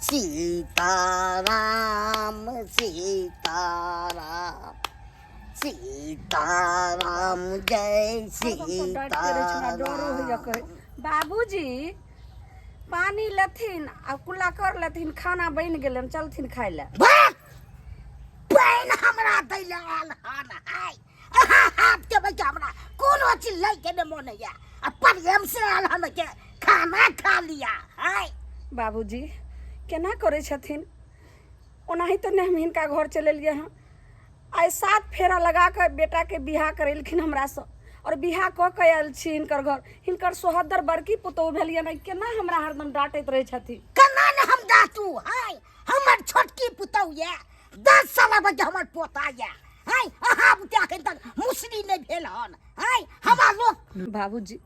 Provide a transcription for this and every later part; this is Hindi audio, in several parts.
सीताराम सीताराम सीताराम जय सीताराम। बाबूजी पानी लथिन आ कुल्ला कर लथिन, खाना बन गेलन, चलथिन खाय ले। पैन हमरा दैले आल हन हाय अहा हाथ के बच्चा हमरा कोनो चीज लै के न मन या आ प्रेम से आल हन के खाना खा लिया हाय। बाबूजी केना करे छथिन, ओनाही तो ने हम हिनका घर चले लिए हैं। आइ 7 फेरा लगा के बेटा के बियाह करेलखिन हमरा से, और बियाह क के आयल छी हिनकर घर। हिनकर सोहदर बड़की पुतोह भेलिए न, केना हमरा हरदम डांटैत रहे छथिन। केना न हम डांटू हाय, हमर छोटकी पुतोह या 10 साल बच्चा हमर पोता या हाय। अहा बुतिया के तक मुसरी नहीं भेल हन हाय हमरा लोग। बाबूजी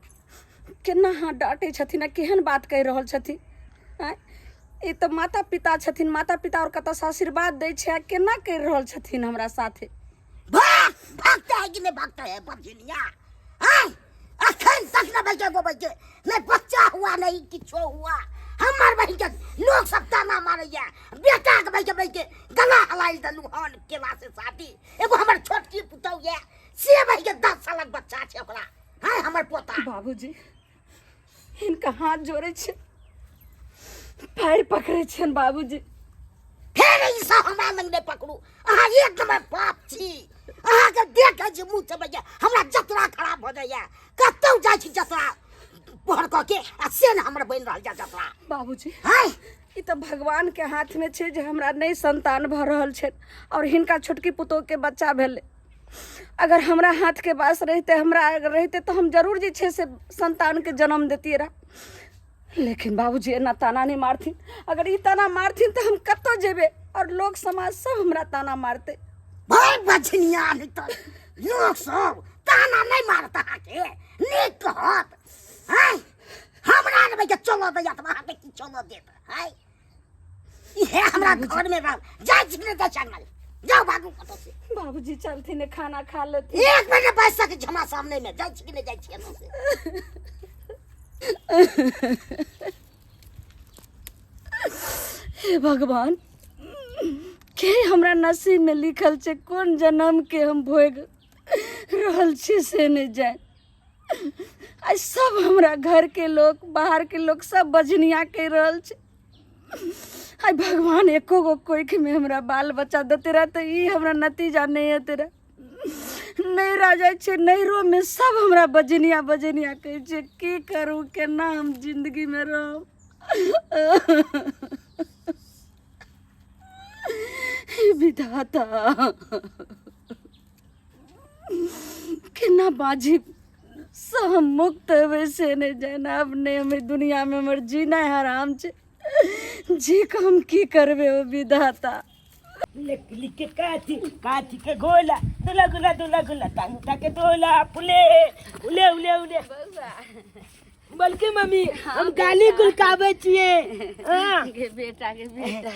केना हाँ डांटे छथिन, केहन बात कह रहल छथिन। हाय ये तो माता पिता छथिन, माता पिता और कत से आशीर्वाद दै छै, केना कर रहल छथिन हमरा साथे। भागता है कि नहीं भागता है बर्जिनिया हाय। अखन तक न बच्चे को बच्चे नहीं बच्चा हुआ नहीं किछो हुआ। हमार बहिन के लोग सब ताना मारे या बेटा के बच्चे बच्चे गला हलाई दलु हन केला से शादी। एगो हमर छोटकी पुतौ या से बहि के 10 सालक बच्चा छै ओकरा हाय हमर पोता। बाबूजी इनका हाथ जोड़े छे, पैर पकड़े छन बाबूजी। फेर ई सब हमरा लग नहीं पकड़ू, अहा एक नंबर पाप छी। अहा के देखे छी मुंह से बजे हमरा जतरा खराब हो जाय। कतौ जाय छी जतरा पहर क के आ से न हमर बन रहल जतरा। बाबूजी हाय ई तो भगवान के हाथ में छे जे हमरा नहीं संतान भ रहल छे, और हिनका छोटकी पुतोह के बच्चा भेले। अगर हमरा हाथ के पास रहते, हमरा अगर रहते तो हम जरूर जे छे से संतान के जन्म देतिए रहा। लेकिन बाबूजी एना ताना नहीं मारथिन। अगर ई ताना मारथिन तो हम कतो जेबे, और लोग समाज सब हमरा ताना मारते। भाई बचनिया नहीं तो लोग सब ताना नहीं मारता के नीक कहत हाय। हमरा ने बजे चलो दे त वहां के की चलो देत हाय। ये हमरा घर में रह जा जिने जा चल जाओ बाबू कतो से। बाबूजी चलथिन खाना खा लेती। 1 महीने पैसा के जमा सामने में जा छिने जा छिए न से। हे भगवान के हमरा नसीब में लिखल छे, कौन जन्म के हम भोग रहल छे से नहीं जाए। आज सब हमरा घर के लोग बाहर के लोग सब बजनिया कह रहल छे। हाय भगवान एको गो कोई के में हमरा बाल बच्चा देते रह तो ई हमरा नतीजा नहीं है तेरा नहीं रह जाए छे। नैरो में सब हमरा बजनिया बजनिया कहे छे, की करूं केना हम जिंदगी में रहूं। विधाता केना बाजी से हम मुक्त वैसे नहीं जाना। अब ने हमें दुनिया में मर जीना है हराम छे, जी को हम की करबे ओ विधाता। लिख के काची के गोला दुला गुला टांग के डोला फुले उले उले उले। बल्कि मम्मी हम गाली गुलकावे छिए। गे बेटा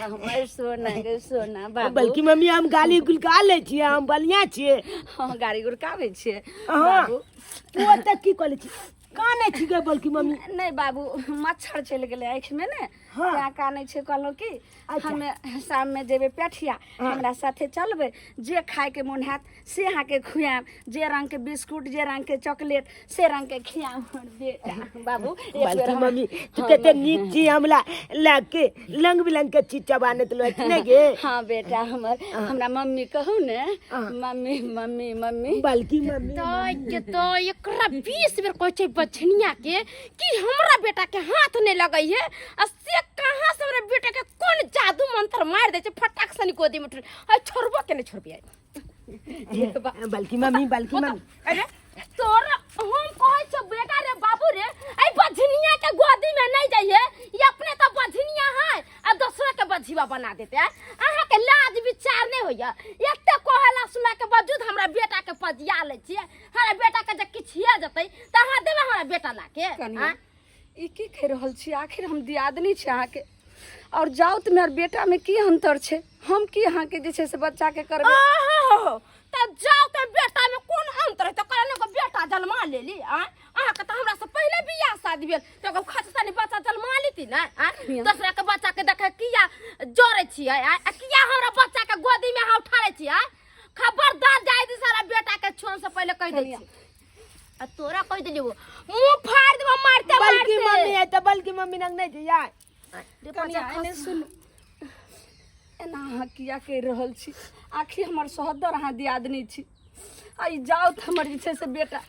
हमर सोना गे सोना बाबू। बल्कि मम्मी हम गाली गुलका ले छिए, हम बलिया छिए। हां गाड़ी गुलकावे छिए बाबू। ओ त की कहले छी काने छी गे बल्कि मम्मी। नहीं बाबू मच्छर चल गेले आँख में ने, क्या काने छे कहलो कि हमें शाम में जेबे पेठिया हमरा साथे चलबे, जे खाए के मन हाथ से अहाँ के खुआम, जे रंग के बिस्कुट जे रंग के चॉकलेट से रंग के खियाम बेटा। बाबू बल्कि मम्मी तू कते नीक छी हमला लाग के रंग बिरंग के चीज चबाने तो ने गे। हां बेटा हमरा मम्मी कहू ने, मम्मी मम्मी मम्मी। बल्कि मम्मी तो एकरा 20 बेर कहै छै बछनिया के कि हमरा बेटा के हाथ नहीं लगे है। से कहां से हमरा बेटा के कौन जादू मंत्र मार दे छै फटाक से गोदी में छोड़बो के नहीं छोड़बिए। बल्कि मम्मी अरे तोरा हम कहै छ बेटा रे बाबू रे आई बछनिया के गोदी में नहीं जाइए, ये अपने तो बछनिया है आ दूसरा के बझिया बना देते है। अहाँ के लाज विचार नहीं होइया, एते कहला सुना के बावजूद हमरा बेटा के पजिया ले छिए। हमरा बेटा के जे किछिया जतै त अहाँ देबे हमरा बेटा ला के। हां ई की कह रहल छी, आखिर हम दियादनी छी अहाँ के, और जाउत में और बेटा में की अंतर छे। हम की अहाँ के जे छे से बच्चा के करबे। तब जाओ तो बेटा में कौन अंतर है, तो कहने को बेटा जन्मा ले ली। अहाँ के तो हमरा से पहले बियाह शादी भेल तो खचसानी बच्चा जन्मा ली थी ना। दूसरा के बच्चा के देखे किया जोड़े छियै किया हमरा बच्चा के गोदी में अहाँ उठाड़े छियै खबरदार जाय दी सारा बेटा के छोड़ से पहले कह दे छी आ तोरा कह देली वो मुंह फाड़ देबो मारते बल्कि मारते मम्मी है तो बल्कि मम्मी नंग नहीं जाय रे बच्चा एने सुन एना अहाँ किया कहि रहल छी आखिर हमर सहोदर अहाँ दियादनी छी आई जाओ त हमर जे छै से बेटा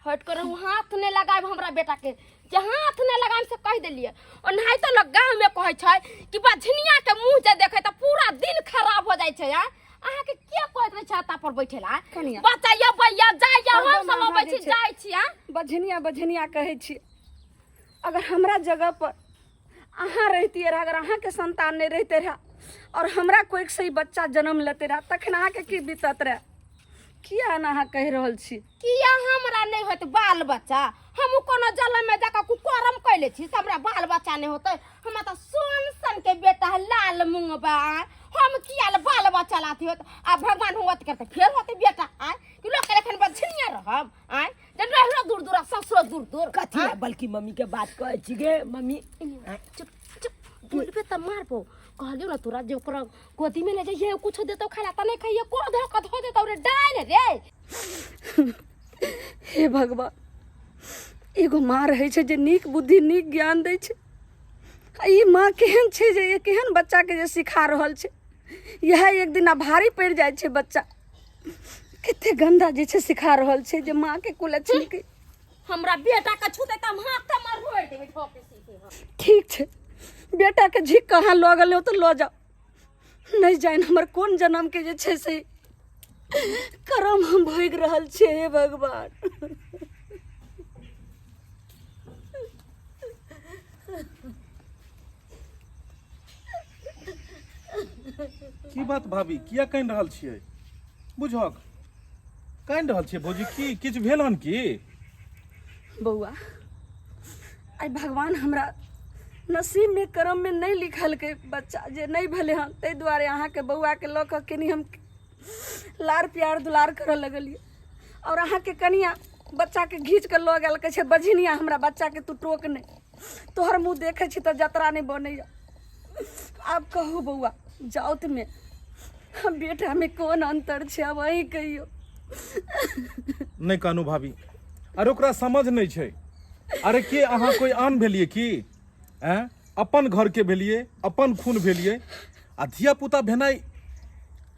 हट कर हाथ नहीं लगाब हमरा बेटा के जे हाथ नहीं लगाम से कह देलिए और नहीं तो लोग गांव में कहै छै कि बझनिया के मुंह जे देखे त पूरा दिन खराब हो जाय छै यार अहाँ के के कहत रहे छाता पर बैठेला बच्चा भैया जाय हम सब अबै छी जाय छी हां बझनिया कहै छी अगर हमरा जगह पर अहाँ रहतिए रह अगर अहाँ के संतान नहीं रहते रह और हमरा कोई सही बच्चा जन्म लेते रह तखन अहाँ के की बीतत रहे किया ना अहाँ कह रहल छी किया हमरा नहीं होत बाल बच्चा हम कोनो जन्म में जाका कुकरम कैले छी हमरा बाल बच्चा नहीं होते हम त सोन सन के बेटा है लाल मुंगबा हम किया बाल बच्चा लाती होत आ भगवान होत करते फिर होते बेटा आ कि लोग के एखन बछनिया रहब आ जन रहलो दूर दूर ससुर दूर दूर कथी है बल्कि मम्मी के बात कहै छी गे मम्मी चुप चुप बोलबे त मारबो कहलियो ना तोरा जे ओकरा गोदी में ले जाइए कुछ देतो खाला त नहीं खाइए को धोखा धो देतो रे डाल रे हे भगवान एगो माँ रहे छै जे नीक बुद्धि नीक ज्ञान दै छै आ ई माँ केहन छै जे ये केहन बच्चा के जे सिखा रहल छै यह एक दिन भारी पड़ जाय छै बच्चा कते गंदा जे छै सिखा रहल छै जे माँ के कुलक्षणी के हमरा बेटा का छूते त हम हाथ से मार रोड़ देबे ठोके सीखे ठीक छै बेटा के झिक कहाँ लऽ गेल तो लऽ जाओ नहीं जान हमर कोन जन्म के जे छै से करम हम भोग रहल छै हे भगवान की बात भाभी किया कहि रहल छियै बुझक कहि रहल छियै भौजी की किछ भेल हन की बौआ आई भगवान हमरा नसीब में करम में नहीं लिखल के बच्चा जे नहीं भले हन तै दुआरे अहाँ के बौआ के लऽ कऽ कनी हम लार प्यार दुलार करऽ लगलिए और अहाँ के कनिया बच्चा के घींच के लऽ गेल छै बझनिया हमरा बच्चा के तू टोक नहीं तोहर मुँह देखे छी त जतरा नहीं बनैया आब कहू बौआ जाउत में हम बेटा में कोन अंतर छै अब अहीं कहियो नहीं कानू भाभी अरे ओकरा समझ नहीं छै अरे के अहाँ कोई आन भेलिए की अपन घर के भेलिए अपन खून भेलिए आ धिया पुता भेनाई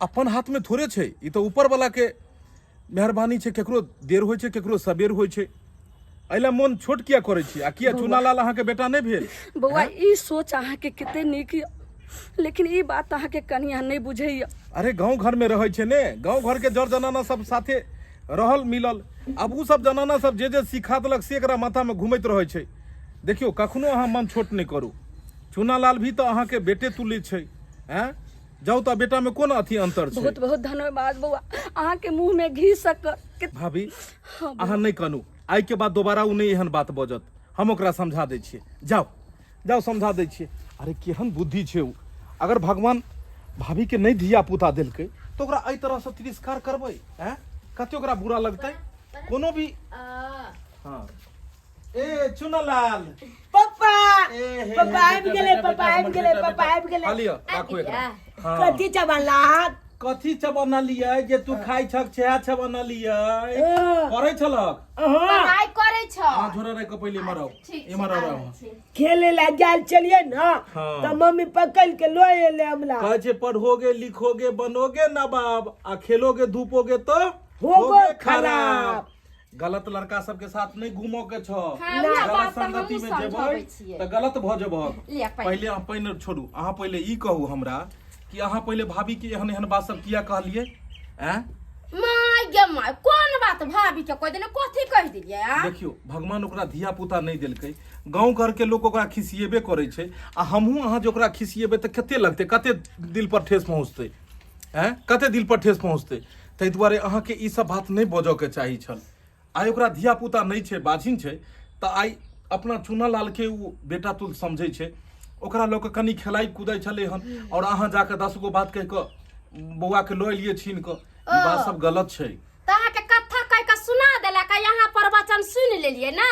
अपन हाथ में थोड़े छै ई तो ऊपर वाला के मेहरबानी छै केकरो देर होय छै केकरो सबेर होय छै एला मन छोट किया करे छी आ किया चुनालाल अहाँ के बेटा नहीं भेल बौआ ई सोच अहाँ के कते नीक य लेकिन ई बात अहाँ के कनिया नहीं बुझैया अरे गांव घर में रहे छै ने गांव घर के जड़ जनाना सब साथे रहल मिलल अब उ सब जनाना सब जे सिखा देलक से एकरा माथा में घुमैत रहे छै देखियो कखनो अहाँ मन छोट नहीं करू चुनालाल भी तो अहाँ के बेटे तुल्य छै हैं जाऊ तो बेटा में कोन अथी अंतर छै बहुत बहुत धन्यवाद बौआ अहाँ के मुंह में घी सकर भाभी अहाँ नहीं कनू आई के बाद दोबारा उ नहीं एहन बात बजत हम ओकरा समझा दै छियै जाओ जाओ समझा दै छियै अरे केहन बुद्धि छै उ अगर भगवान भाभी के नहीं धिया पुता देलकै तो ओकरा एहि तरह से तिरस्कार करबै हैं कते ओकरा बुरा लगतै कोनो भी हां ए चुनालाल पापा पापा आबि गेले पापा आबि गेले पापा आबि गेले खालियो राखो एकरा हां कथी चबला कथी बनलियै जे तू खाइ छक छे छ बनलियै करै छलक पढ़ाई करे छ हां झोरा रे के पहिले मरो इमरो रहो खेले ला जाल चलिए ना तो मम्मी पकड़ के लो एले हमला कहे छे पढ़ोगे लिखोगे बनोगे नवाब आ खेलोगे धूपोगे तो होगे खराब गलत लड़का सब के साथ नहीं घूमो के छो हाँ, गलत संगति में जेबै त गलत भ जेबह पहिले अहाँ पहिने छोड़ू अहाँ पहिले ई कहू हमरा कि अहाँ पहिले भाभी के एहन एहन बात सब किया कहलिए हैं माय गे माय कोन बात भाभी के कह देने कथी कह दिलिए देखियो भगवान ओकरा धिया पुता नहीं देलकै गांव घर के लोग ओकरा खिसियेबे करे छै आ हमहू अहाँ जे ओकरा खिसियेबे त कते लगते कते दिल पर ठेस पहुंचते हैं कते दिल पर ठेस पहुंचते तै दुआरे अहाँ के ई सब बात नहीं बजो के चाही छल आई ओकरा धिया पुता नहीं छै बाझिन छै त आई अपना चुनालाल के उ बेटा तुल समझै छै ओकरा लोग कनी खेलाई कूदै छले हन और अहाँ जाके 10 गो बात कह के बौआ के लो एलिए छीन के ई बात सब गलत छै त अहाँ के कथा कह के सुना देला का यहाँ प्रवचन सुन लेलिए ना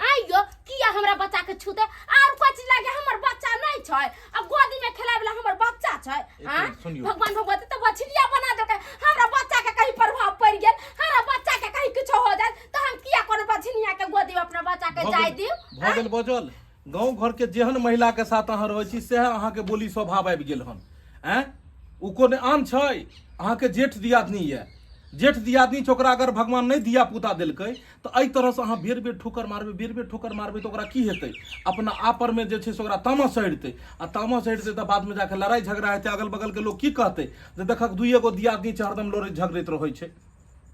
आइयो किया हमरा बच्चा के छूते और कोई चीज लागे हमर बच्चा नहीं छै अब गोदी में खेलाबला हमर बच्चा छै हां सुनियो। भगवान भगवती तो बछिया बना दे के हमरा बच्चा के कहीं प्रभाव पड़ गेल हमरा बच्चा के कहीं कुछ हो जाए तो हम किया करे बछिया के गोदी में अपना बच्चा के जाय दियो भऽ गेल बजल। गाँव घर के जेहन महिला के साथ अहाँ रहै छी सेह अहाँ के बोली स्वभाव आबि गेल हन हैं। उ कोने आन छै अहाँ के जेठ दियादनी ये जेठ दियादनी छै ओकरा अगर भगवान नहीं दिया पुता देलकै तो एहि तरह से अहाँ बेर बेर ठोकर मारबै तो ओकरा की हेतै अपना आपर में जे छै से ओकरा तामस चढ़तै आ तामस चढ़तै तो बाद में जाके लड़ाई झगड़ा हेतै अगल बगल के लोग की कहतै जे देखक दुइए गो दियादनी छै हरदम लड़ैत झगड़ैत रहै छै।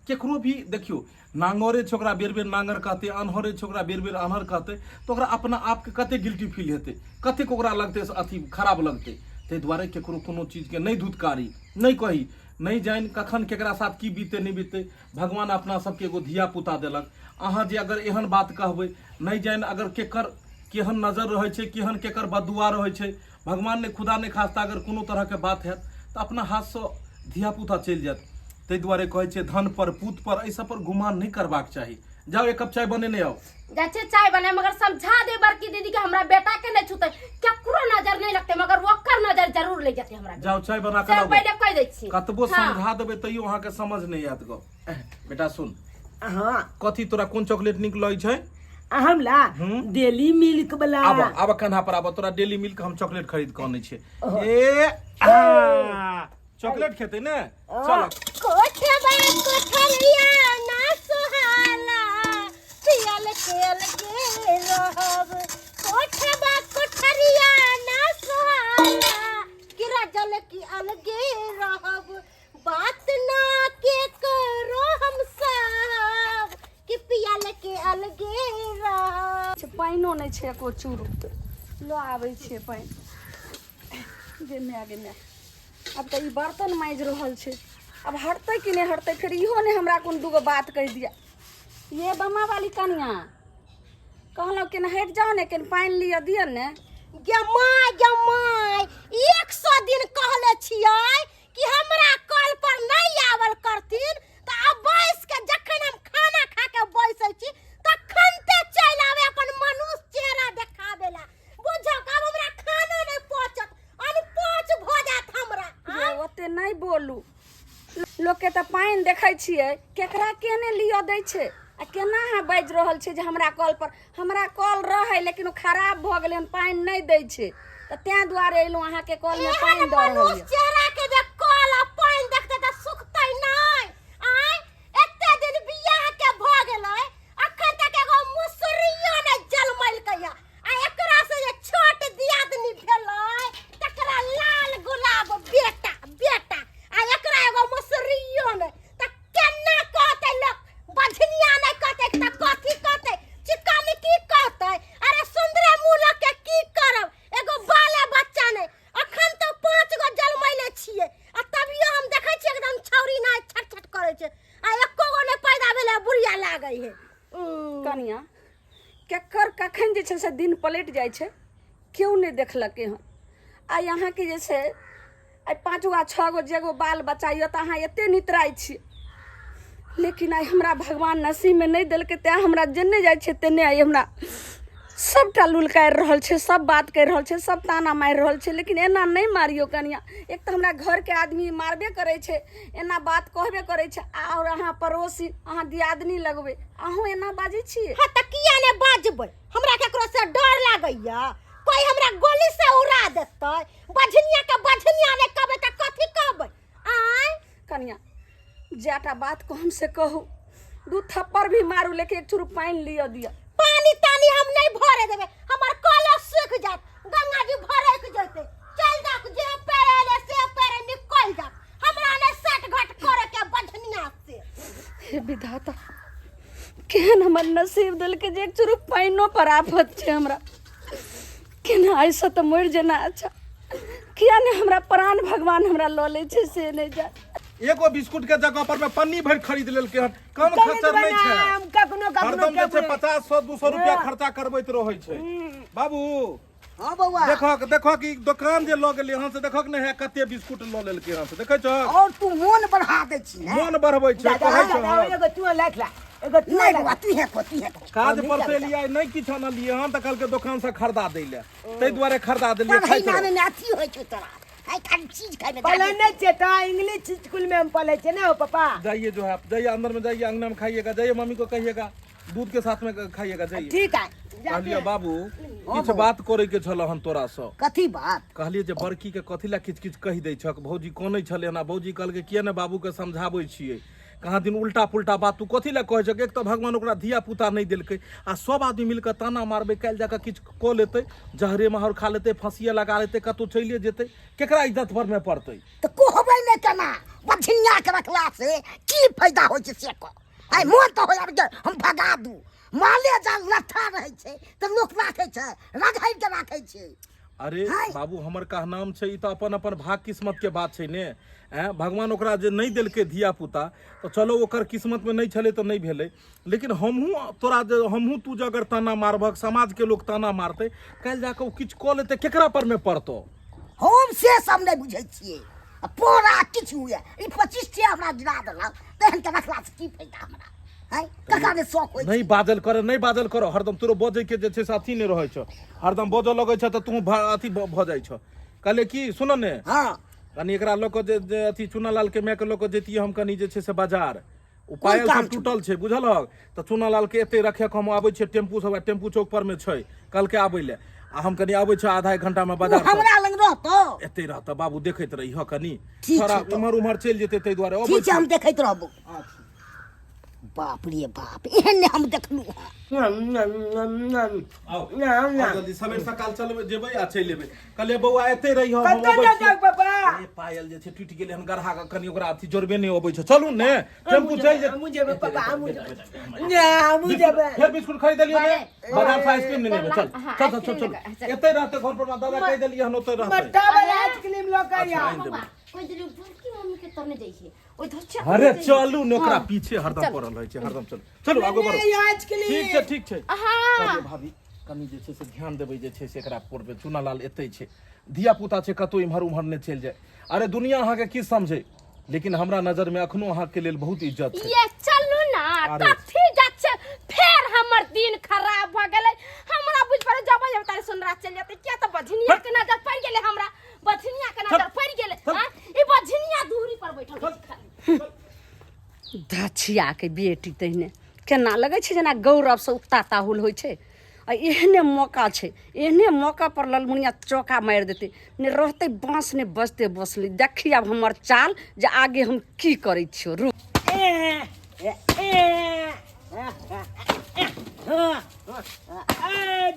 केकरो भी देखियो नांगरे छै ओकरा बेर बेर नांगर कहतै अनहरे छै ओकरा बेर बेर अनहर कहतै तो ओकरा अपना आप के कते गिल्टी फील हेतै कतेक ओकरा लगतै अथी खराब लगतै। ताहि दुआरे केकरो कोनो चीज के नहीं धुतकारी नहीं कही नहीं जान कखन केकरा साथ की बीते नहीं बीते भगवान अपना सबके एगो धिया पुता देलक। अहाँ जे अगर एहन बात कहबै नहीं जान अगर केकर केहन नजर रहै छै केहन केकर बदुआ रहै छै भगवान ने खुदा ने खास्ता अगर कोनो तरह के बात हैत तो अपना हाथ से धिया पुता चलि जायत। ताहि दुआरे कहै छै धन पर पूत पर एहि सब पर गुमान नहीं करबाक चाही। जाओ एक कप चाय बनेने आओ। जैसे चाय बने मगर समझा दे बड़की दीदी के हमरा बेटा के नहीं छूते केकरो नजर नहीं लगते मगर ओकर नजर जरूर ले जाते हमरा। जाओ चाय बना के चाय लाओ। पहले कह दै छी कतबो समझा देबै तैयो अहाँ के समझ नहीं आयत गो। बेटा सुन हां कथी तोरा कोन चॉकलेट नीक लगै छै हमला डेली मिल्क वाला आब कन्हा पर आब तोरा डेली मिल्क हम चॉकलेट खरीद के आनै छियै। ए चॉकलेट खेते ने चल कोठबा कोठरिया ना सुहाला पियल केल के रहब कोठबा कोठरिया ना सुहाला गिरा जल की अलगे रहब बात ना के करो हम सब कि पियल के अलगे रहब। पानिओ नहीं छै एको चूरू लो आबै छै पानि गे माय अब तो ई बर्तन माँजि रहल छै अब हटतै कि नहीं हटतै फिर इहो ने हमरा कोन दूगो बात कहि दिया ये बम्मा वाली कनिया कहलहुँ कि हटि जाओ ने कि पानि लिअ दिअ ने जमाई 100 दिन कहले छियै कि हमरा कल पर नहीं आवल करथिन त अब बैस के जखन हम खाना खा के बैसै छी तखन ते चलि आवे अपन मनुष्य चेहरा देखाबेला बुझो अब हमरा खाना नहीं पचत अनपच भ जात हमरा। ये ओते नहीं बोलू लोग के तो पानि देखै छियै केकरा केने लिअ दै छै आ केना अहाँ बाजि रहल छै जे हमरा कल पर हमरा कल रहै लेकिन ओ खराब भऽ गेलै हन पानि नहीं दै छै तऽ तें दुआरे एलहुँ अहाँके कल में पानि दऽ रहल मनुष्य चेहरा के जे कल आ पानि देखते त सुखतै नहीं आय एते दिन बियाह के भ गेलै अखन तक एगो मुसरियो नहीं जलमैल कहिया आ एकरा से जे छोट दियादनी भेलै तकरा लाल गुलाब बेटा बेटा आ एकरा एगो मुसरियो नहीं त केना कहतै लोग बझनिया नहीं कहतै त कथी कहतै चिकनी की कहतै अरे सुंदरे मूल के की करब एगो बाले बच्चा नहीं अखन तो 5 गो जलमैले छियै आ तभियो हम देखै छियै एकदम छौरी नहीं छट छट करै छै आ एको गो नहीं पैदा भेलै बुढ़िया लागै है। कनिया केकर कखन जे छै से दिन पलटि जाइ छै केओ नहीं देखलकै हन आ यहाँ के जे छै आई 5 गो 6 गो जेगो बाल बच्चा यऽ तऽ अहाँ एते नितराइ छियै लेकिन आई हमरा भगवान नसीब में नहीं देलकै तें हमरा जेने जाइ छै तेने आई हमरा सबटा लुलकारि रहल छै सब बात कहि रहल छै सब ताना मारि रहल छै लेकिन एना नहीं मारियो कनिया एक तऽ हमरा घर के आदमी मारबे करै छै एना बात कहबे करै छै और अहाँ पड़ोसी अहाँ दियादनी लगबै अहूँ एना बाजै छियै। हां त किया ने बाजबै हमरा केकरो से डर लागैया कोई हमरा गोली से उड़ा देतै बझनिया के बझनिया ने कहबै त कथी कहबै आय कनिया जेटा बात को हमसे कहू 2 थप्पड़ भी मारू लेकिन एक चुरू पानी लिया दिया पानी तानी हम नहीं भरे देबे हमर कल सूख जात गंगा जी भरे के जते चल जाक जे पेरे से पेरे निकल जा हमरा ने सट घट करे के बझनिया से। हे विधाता केहन हमर नसीब दिल के जे एक चुरू पाइनो पर आफत छै हमरा केना ऐसा तो मर जेना अच्छा किया ने हमरा प्राण भगवान हमरा लऽ ले छै से नहीं जा एगो बिस्कुट के जगह पर में पन्नी भर खरीद लेलकै हन कम खर्चा नहीं छै कखनो हरदम जे छै 50 100 200 रुपया खर्चा करबैत रहै छै। बाबू हां बौआ देखो कि दुकान जे लऽ गेलै हन से देखक ने है कते बिस्कुट लऽ लेलकै हन से देखै छ और तू मोन बढ़ा दे छी मोन बढ़बै छै कहै छ एगो तू लाख ला एगो नहीं बाबा तू है को काज पर से लिया नहीं किछ न लिए हम त कल के दुकान से खरीदा दैले तै दुआरे खरीदा देलिए पढ़ाई नामे में अथी होय छै तोरा आई खाली चीज खाइ में पले नहीं चेता इंग्लिश स्कूल में हम पले छे ना पापा। जाइए जो है आप जाइए अंदर में जाइए अंगना में खाइएगा जाइए मम्मी को कहिएगा दूध के साथ में खाइएगा जाइए। ठीक है कहलिए बाबू किछ बात करे के छल हन तोरा से कथी बात कहलिए जे बड़की के कथी ला किछ किछ कहि दै छक भौजी कोनै छले ना भौजी कहल के किया ने बाबू के समझाबै छियै कहाँ दिन उल्टा पुल्टा बात तू कथी ला कहै छक एक तो भगवान ओकरा धिया पुता नहीं देलकै आ सब आदमी मिलकर ताना मारबे काल जाकर किछ क लेतै जहरे महर खा लेतै फांसिया लगा लेतै कतौ चलिए जेतै केकरा इज्जत पर में पड़तै तो कहबै नहीं केना बछिया के रखला से की फायदा होय छै से को आई मोन तो होय अब हम भगा दू माले जाल लठा रहै छै त लोक राखै छै रगै के राखै छै। अरे बाबू हमर कह नाम छै ई त अपन अपन भाग किस्मत के बात छै ने भगवान ओकरा जे नहीं देलकै धिया पुता तो चलो ओकर किस्मत में नहीं छले तो नहीं भेलै लेकिन हमहू तोरा जे हमहू तू जे अगर ताना मारबक समाज के लोग ताना मारतै काल जाके किछ क लेतै केकरा पर में पड़तो हम से सब नहीं बुझै छियै पूरा किछ हुए ई 25 टे हमरा गिरा देलक तहन के रखला से की फायदा हमरा है कका ने शौक होय नहीं बाजल करो हरदम तोरो बजै के जे छै से अथी नहीं रहै छ हरदम बजऽ लगै छ त तू अथी भ जाइ छ कहले की सुन ने हां कनी एकरा लोक जे अथी चुनालाल के मैं के लोक जेतिए हम कनी जे छै से बाजार उ पायल सब टूटल छै बुझलक त चुनालाल के एते रखे के हम आबै छै टेम्पू सब टेम्पू चौक पर में छै कल के आबै ले आ हम कनी आबै छै आधा एक घंटा में बाजार हमरा लग रहतो एते रहत बाबू देखैत रही ह कनी ठीक थोड़ा छै तो। उमर उमर चल जेते तै दुआरे ठीक छै हम देखैत रहबो। बाप रे बाप एहन ने हम देखलू जल्दी सवेर सकाल चलबे जेबै आ चलि एबै कहले बौआ एते रही हम कतौ अबै जा छी। जाक पापा ए पायल जे छै टूट गेलै हन गरहा के कनी ओकरा अथी जोड़बे नहीं अबै छै चलू ने टेम्पू चल जे मुझे पापा मुझे फिर बिस्कुट खरीद लियो ने बाजार से आइसक्रीम नहीं लेबे चल एते रहते घर पर दादा कह देलिए हन ओते रहते मट्टा वाला आइसक्रीम लो का या कोई दिन बड़की मम्मी के तरने जाइए ओइ धच्छा अरे चलू ने ओकरा पीछे हरदम पड़ल रहै छै हरदम चलू आगो बढ़ो आइसक्रीम ठीक छै हां कहलिए भाभी कनी जे छै से ध्यान देबै जे छै से एकरा पर चुनालाल एते छै धिया पुता छै कतौ इम्हर उम्हर ने चल जाए अरे दुनिया अहाँ के की समझे लेकिन हमरा नजर में अखनो अहाँ के लेल बहुत इज्जत छै। ये चलू ना कथी जात छै फेर हमर दिन खराब भ गेलै हमरा बुझ पर जब जब तारे सुनरा चल जाते क्या त बझनिया के नजर पड़ गेलै हमरा बझनिया के नजर पड़ गेलै हां ई बझनिया दूरी पर बैठल खाली धछिया के बेटी तहने केना लगे छै जेना गौरव से उता ताहुल होइ छै आ एहने मौका छै एहने मौका पर ललमुनिया चौका मारि देते ने रहते बांस ने बजते बसली देखी अब हमर चाल जे आगे हम की करै छियो रुक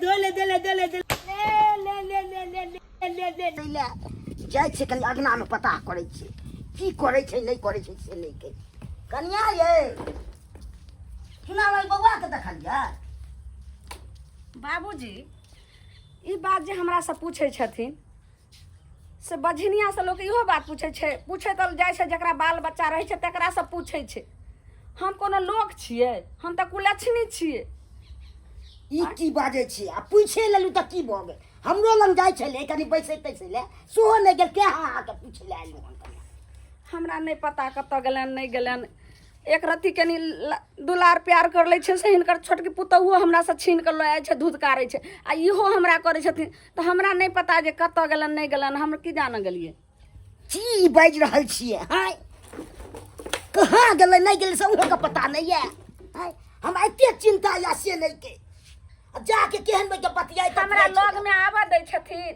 दोले दले दले दले ले जाइ छै कनी अगना में पता करै छै की करै छै नहीं करै छै से नहीं के कनिया ये सुना बौआ के देखलिए बाबूजी ई बात जे हमरा से पूछै छथिन से बझनिया से लोग इहो बात पूछै छै पूछे तऽ जाइ छै जकरा बाल बच्चा रहै छै तकरा से पूछै छै हम कोनो लोक छियै हम तऽ कुलक्षणी छियै ई की बाजे छी आ पूछे लेलू त की भ गेल हमरो लग जाइ छले कनी बैसे तैसे ले सोहो नहीं गेल के हां के पूछ ले आलू हमरा नहीं पता कतऽ गेलन नहीं गेलन एक रत्ती कनी दुलार प्यार कर लै छै से हिनकर छोटकी पुतहुओ हमरा से छीन कर लए छै धुधकारै छै आ इहो हमरा करै छथिन तऽ हमरा नहीं पता जे कतऽ गेलन नहीं गेलन हम की जान गेलिए की बाज रहल छियै हाय कहाँ गेलै नहीं गेलै से उहो के पता नहीं है हाय हम एते चिंता या से नहीं के जाके केहन में के बतियाई हमरा लग में आबा दै छथिन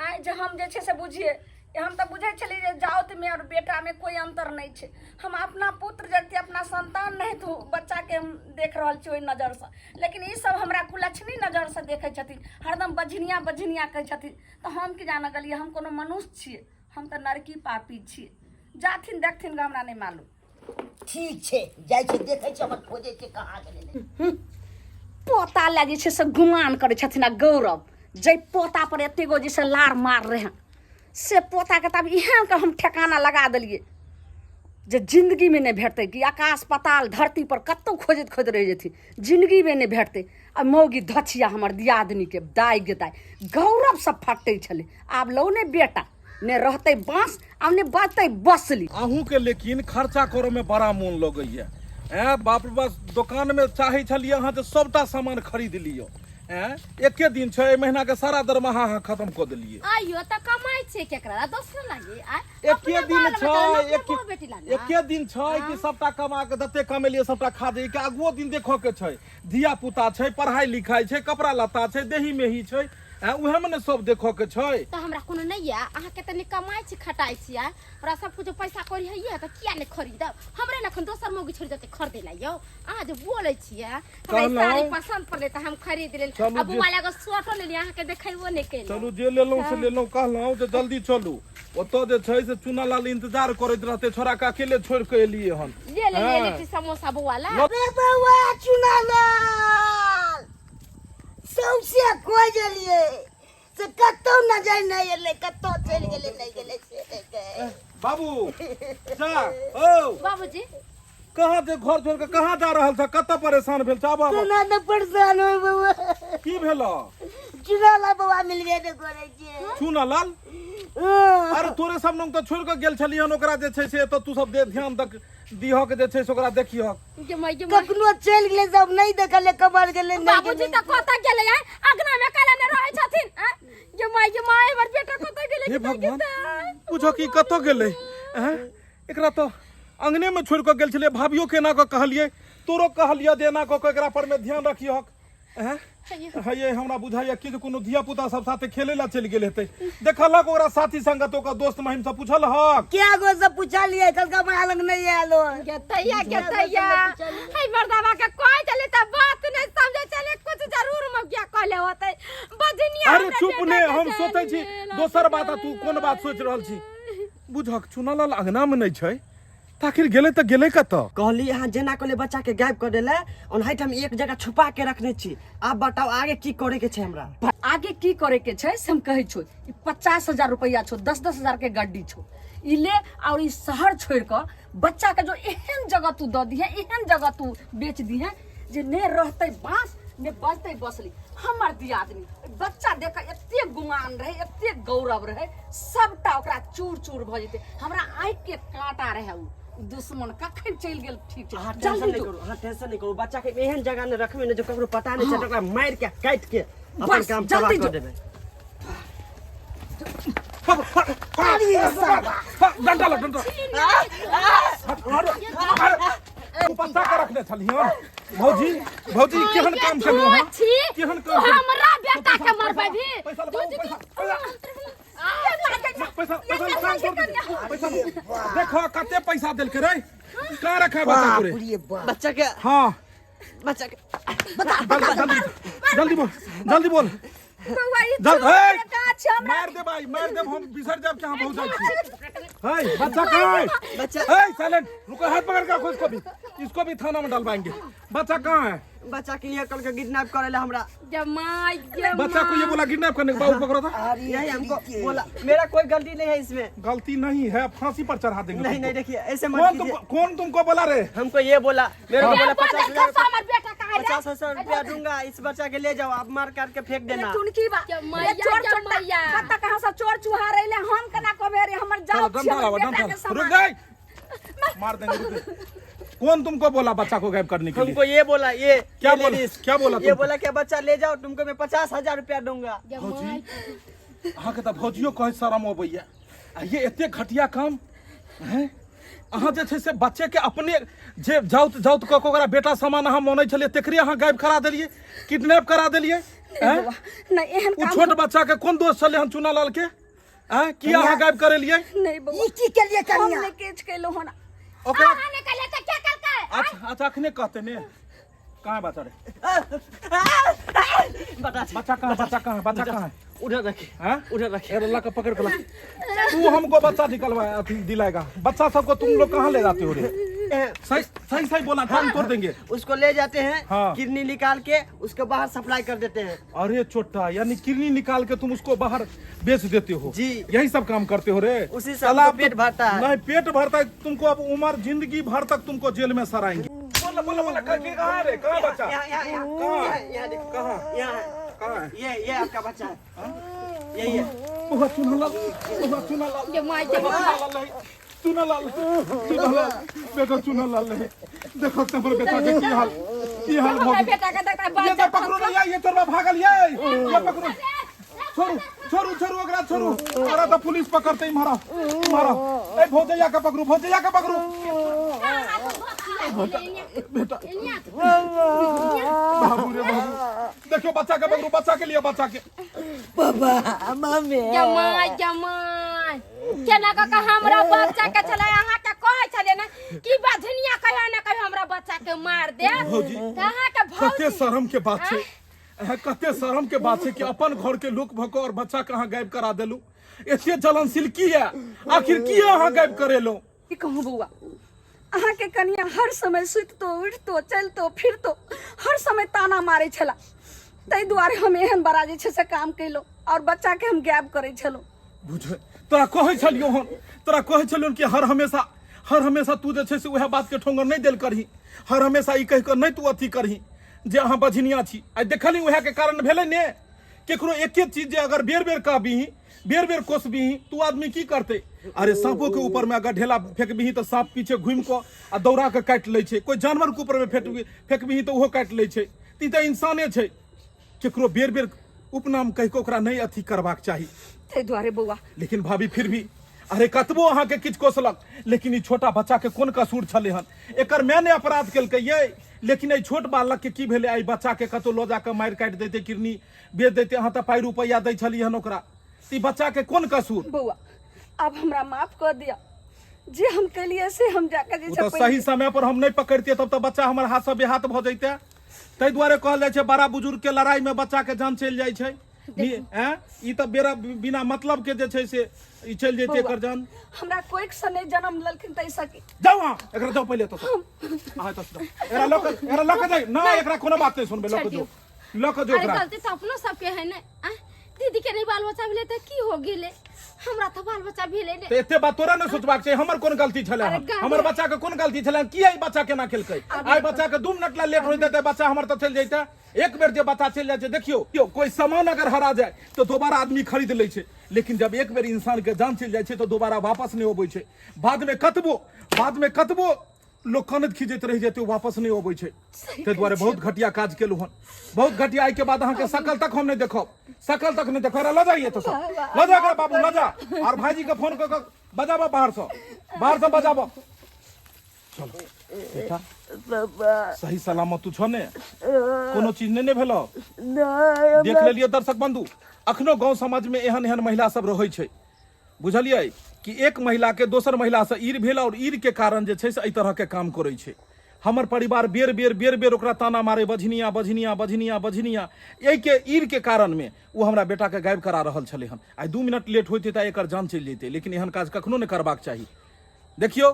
आइ जे हम जे छै से बुझिए हम तऽ बुझै छलियै जे जाउत में और बेटा में कोई अंतर नहीं छै हम अपना पुत्र जैसे अपना संतान नहीं तो बच्चा के हम देख रहल छी ओइ नजर से लेकिन ई सब हमरा कुलक्षणी नजर से देखै छथिन हरदम बझनिया बझनिया कहै छथिन तऽ हम की जान गेलिए हम कोनो मनुष्य छियै हम तऽ नरकी पापी छियै जाथिन देखथिन हमरा नहीं मालूम ठीक छै जाइ छै देखै छै हमर खोजे छै कहाँ गेलै पोता लगे छै से गुमान करै छथिन आ गौरव जै पोता पर एते गो जैसे लार मार रहे से पोता के तब यहाँ के हम ठेकाना लगा देलिए जे जिंदगी में नहीं भेटते कि आकाश पाताल धरती पर कतौ खोजत खोज रह जेती जिंदगी में नहीं भेटते आ मौगी धछिया हमर दियादनी के दाई गेदाई गौरव सब फटै छले आब लो ने बेटा ने रहते बांस आब ने बजते बसली अहूँ के लेकिन खर्चा करे में बड़ा मोन लगैया बाप रे बस दुकान में चाहे छलिए अहाँ जे सबटा सामान खरीद लियो एके दिन 6 महीना के सारा दरमाहा अहाँ खत्म कर दिलिए आइयो त कमाई छै केकरा दोसर लागी एके दिन छै एके दिन छै कि सबटा कमा के दते कमेलिए सबटा खा जाइए कि अगुओ दिन देखो के छै धिया पुता छै पढ़ाई लिखाई छै कपड़ा लत्ता छै देही मेही छै उहे में ने सब देखो के छै त हमरा कोनो नै या अहाँ के तनी कमाई छी खटाई छी हमरा सब कुछ पैसा करी है त किया नै खरीदब हमरे नखन दोसर मौगी छोड़ देते खरीदे ला यो अहाँ जे बोलै छियै हमरा साड़ी पसंद पड़ले त हम खरीद लेल अब वाला को सोटो ले लिया अहाँ के देखैबो नै केल चलू जे लेलौ से लेलौ कहलौ जे जल्दी चलू ओतो जे छै से चुना लाल इंतजार करैत रहते छोरा के अकेले छोड़ के एलिए हन ले लिट्टी समोसा बुवाला रे बउआ चुना लाल सौसे खोज लिए से कतौ न जाय नहीं एले कतौ चल गेले नहीं गेले से के बाबू जा ओ बाबूजी कहां से घर छोड़ के कहां जा रहल छ कत परेशान भेल छ बाबू ना न परेशान हो बउआ की भेलो चुना लाल बउआ मिलबे न करे छै चुना लाल अरे तोरे सब नंग तो छोड़ के गेल छलियन ओकरा जे छै से तो तू सब दे ध्यान तक दिहो के जे छै से ओकरा देखियो कखनो चल गेले सब नहीं देखले कमर गेले नहीं बाबूजी त कत गेले अगना में काला ने रहै छथिन जे माय हमर बेटा कत गेले हे भगवान पूछो की कत गेले एकरा तो अंगने में छोड़ के गेल छले भाभियो केना के कहलिए तोरो कहलिए देना को एकरा पर में ध्यान रखियो ये हमरा बुझाइया कि कोनो धिया पुता सब साथे खेले ला चल गेल हेतै देखलक ओकरा साथी संगत ओकर दोस्त महिम से पूछल ह क्या गो से पूछा लिए कल का माया लग नहीं आलो गेतैया हई मर्दावा के कोई चले त बात नहीं समझे चले कुछ जरूर मगिया कहले होतै बजनिया अरे चुप ने हम सोचै छी दोसर बात तू कोन बात सोच रहल छी बुझक चुनालाल अंगना में नहीं छै ताखिर गेले त गेले कत कहली यहाँ जेना कहले बच्चा के गायब कर देले ओनाहित हम एक जगह छुपा के रखने छी आप बताओ आगे की करे के छै हमरा आगे की करे के छै से हम कहै छो 50,000 रुपया छो 10,000 के गड्डी छो ई ले और ई शहर छोड़ के बच्चा के जो एहन जगह तू द दी है एहन जगह तू बेच दी है जे ने रहते बांस ने बजते बसली हमर दियादनी बच्चा देख एते गुमान रहे एते गौरव रहे सबटा ओकरा चूर चूर भ जेते हमरा आँख के कांटा रहे उ दुश्मन कखन चल गेल ठीक छै टेंशन नहीं करू टेंशन नहीं करू बच्चा के एहन जगह ने रखबे ने जो ककरो पता नहीं चले ओकरा मार के काट के अपन काम चला कर देबे डंडा पता कर रखने छलियन भौजी भौजी केहन काम करलो हां केहन काम हमरा बेटा के मरबै भी पैसा देखो कते पैसा देल के रे का रखा बता रे बच्चा के हां बच्चा के जल्दी बोल मार दे भाई मार दे हम बिसर जाब कहां पहुंच जाई हाय बच्चा कहां है बच्चा ए साइलेंट रुको हाथ पकड़ के इसको भी थाना में डलवाएंगे बच्चा कहां है बच्चा के लिए कल के किडनैप करेला हमरा जमाई बच्चा को ये बोला किडनैप करने के बाबू पकड़ो था यही हमको बोला मेरा कोई गलती नहीं है इसमें गलती नहीं है फांसी पर चढ़ा देंगे नहीं नहीं देखिए ऐसे मत कीजिए कौन तुमको बोला रे हमको ये बोला मेरे को बोला 50,000 रुपया दूंगा इस बच्चा के ले जाओ आप मार काट के फेंक देना की बात चोर चोटा कत कहां से चोर चुहा रहले हम केना कहबे रे हमर जाओ रुक गए मार देंगे कौन तुमको बोला बच्चा को गायब करने के लिए हमको ये बोला ये क्या बोला ये बोला कि बच्चा ले जाओ तुमको मैं 50,000 रुपया दूंगा भौजी अहाँ के त भौजियो कहे शरम होबैया ये एते घटिया काम है अहाँ जे छै से बच्चे के अपने जे जाउत क ओकरा बेटा समान अहाँ मानै छलिए तेकरे अहाँ गायब करा देलिए किडनैप करा देलिए नहीं एहन काम छोट बच्चा के कोन दोस्त छले हम चुना लाल के की अहाँ गायब करेलिए नहीं बाबू ई की के लिए करिया हमने केच केलो हन ओकरा ने कहले त क्या करते अच्छा अखने कहते ने कहां बच्चा रे बच्चा कहां उधर रखिए हैं उधर रखिए अल्लाह का पकड़ के तू हमको बच्चा निकलवा दिलाएगा बच्चा सबको तुम लोग कहां ले जाते हो रे सही बोला टांग तोड़ देंगे उसको ले जाते हैं हाँ। किडनी निकाल के उसके बाहर सप्लाई कर देते हैं अरे छोटा यानी किडनी निकाल के तुम उसको बाहर बेच देते हो जी यही सब काम करते हो रे उसी से आपका पेट भरता है नहीं पेट भरता है तुमको अब उम्र जिंदगी भर तक तुमको जेल में सराएंगे बोला कहां रे कहां बच्चा कहां ये आपका बच्चा है यही है बहुत सुना चुनालाल बेटा चुनालाल नहीं देखो तमर बेटा के की हाल भो बेटा का देखता ये तो पकड़ो नहीं ये तोरबा भागल ये पकड़ो छोरू ओकरा छोरू अरे तो पुलिस पकड़ते ही मारो ए भोजैया का पकड़ो बेटा बाबू रे बाबू देखो बच्चा के पकड़ो बच्चा के लिए बच्चा के पापा मम्मी जमाई केना का हमरा बच्चा के चले अहाँ के कहै छले ना कि बधनिया कहियो ना कहियो हमरा बच्चा के मार दे भौजी अहाँ के कते शर्म के बात छै कते शर्म के बात छै कि अपन घर के लोक भको और बच्चा के अहाँ गायब करा देलू एते जलनशील की है आखिर की अहाँ गायब करेलो की कहूँ बउआ अहाँ के कनिया हर समय सुततो उठतो चलतो फिरतो हर समय ताना मारे छला ताहि दुआरे हम एहन बड़ा जे छै से काम कैलो और बच्चा के हम गायब करे छलो बुझे तोरा कहै छलियो हन कि हर हमेशा तू जे छै से वह बात के ठोंगर नहीं देल करही हर हमेशा ई कह के नहीं तू अथी करही जे अहाँ बझनिया छी आई देखली वह के कारण भेले ने केकरो एके चीज जे अगर बेर कहबीही बेर कोसबीही तू आदमी की करते अरे सांपों के ऊपर में अगर ढेला फेंकबीही तो सांप पीछे घूम को आ दौड़ा के काट ले छै कोई जानवर के ऊपर में फेंकबीही तो वो काट ले छै ती तो इंसाने छै केकरो बेर उपनाम कह के ओकरा नहीं अथी करबाक चाही ताहि दुआरे बउआ लेकिन भाभी फिर भी अरे कतबो अहाँ के किछ कोसलक लेकिन ई छोटा बच्चा के कोन कसूर छले हन एकर मैंने अपराध केलकै ये लेकिन ई छोट बालक के की भेले आई बच्चा के कतो लो जाके मार काट देते किरनी बेच देते अहाँ त पाई रुपया दै छली हन ओकरा ई बच्चा के कोन कसूर बउआ अब हमरा माफ कर दिया जे हम केलिए से हम जाके जे तो सही समय पर हम नहीं पकड़ते तब तो बच्चा हमर हाथ से बेहाथ भ जैते ताहि दुआरे कहल जाय छै बड़ा बुजुर्ग के लड़ाई में बच्चा के जान चल जाय छै ई त बेरा बिना मतलब के जे छै से ई चल जेते एकर जान हमरा कोई से नहीं जन्म ललखिन तै सकी जाओ एकरा जाओ पहले तो आ तो एरा लोक दे ना एकरा कोनो बात नहीं सुनबे लोक जो अरे गलती तो अपनो सबके है ना दीदी के नहीं बाल बच्चा भेले त की हो गेले हमरा तो बाल बच्चा भेले ने तो एते बात तोरा न सोचबाक छै हमर कोन गलती छले हमर बच्चा के कोन गलती छले की आई बच्चा केना खेलकै आई बच्चा के 2 मिनट ला लेट होई देते बच्चा हमर त चल जैता एक बेर जे बच्चा चल जाय छै देखियो कोई सामान अगर हरा जाए तो दोबारा आदमी खरीद ले छै लेकिन जब एक बेर इंसान के जान चल जाय छै तो दोबारा वापस नहीं अबै छै बाद में कतबो लोग कनद खिजैत रह जेते वापस नहीं अबै छै ते दुआरे बहुत घटिया काज केलु हन बहुत घटिया आई के बाद अहाँ के शकल तक हम नहीं देखब ल जाइए तो सब ल जा बाबू ल जा और भाईजी के फोन कर बजाबो बाहर से बजाबो चलो बेटा सही सलामत तू छने कोनो चीज नहीं भेलो देख लेलिए दर्शक बंधु अखनो गांव समाज में एहन महिला सब रहै छै बुझलिए कि एक महिला के दोसर महिला से ईर भेल और ईर के कारण जे छै से एहि तरह के काम करै छै हमर परिवार बेर ओकरा ताना मारे बझनिया एहि के ईर के कारण में वो हमरा बेटा के गायब करा रहल छले हन आई 2 मिनट लेट होइते त एकर जान चल जेते लेकिन एहन काज कखनो नहीं करबाक चाही देखियो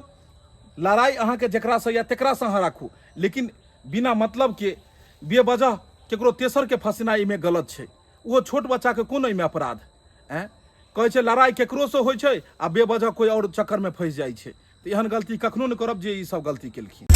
लड़ाई अहाँ के जेकरा से या तेकरा से अहाँ राखू लेकिन बिना मतलब के बेवजह केकरो तेसर के फंसनाई में गलत छै वो छोट बच्चा के कोन एहिमे अपराध कहै छै लड़ाई केकरो से होइ छै आ बेवजह कोई और चक्कर में फंस जाइ छै तो एहन गलती कखनो नहीं करब जे ई सब गलती केलखिन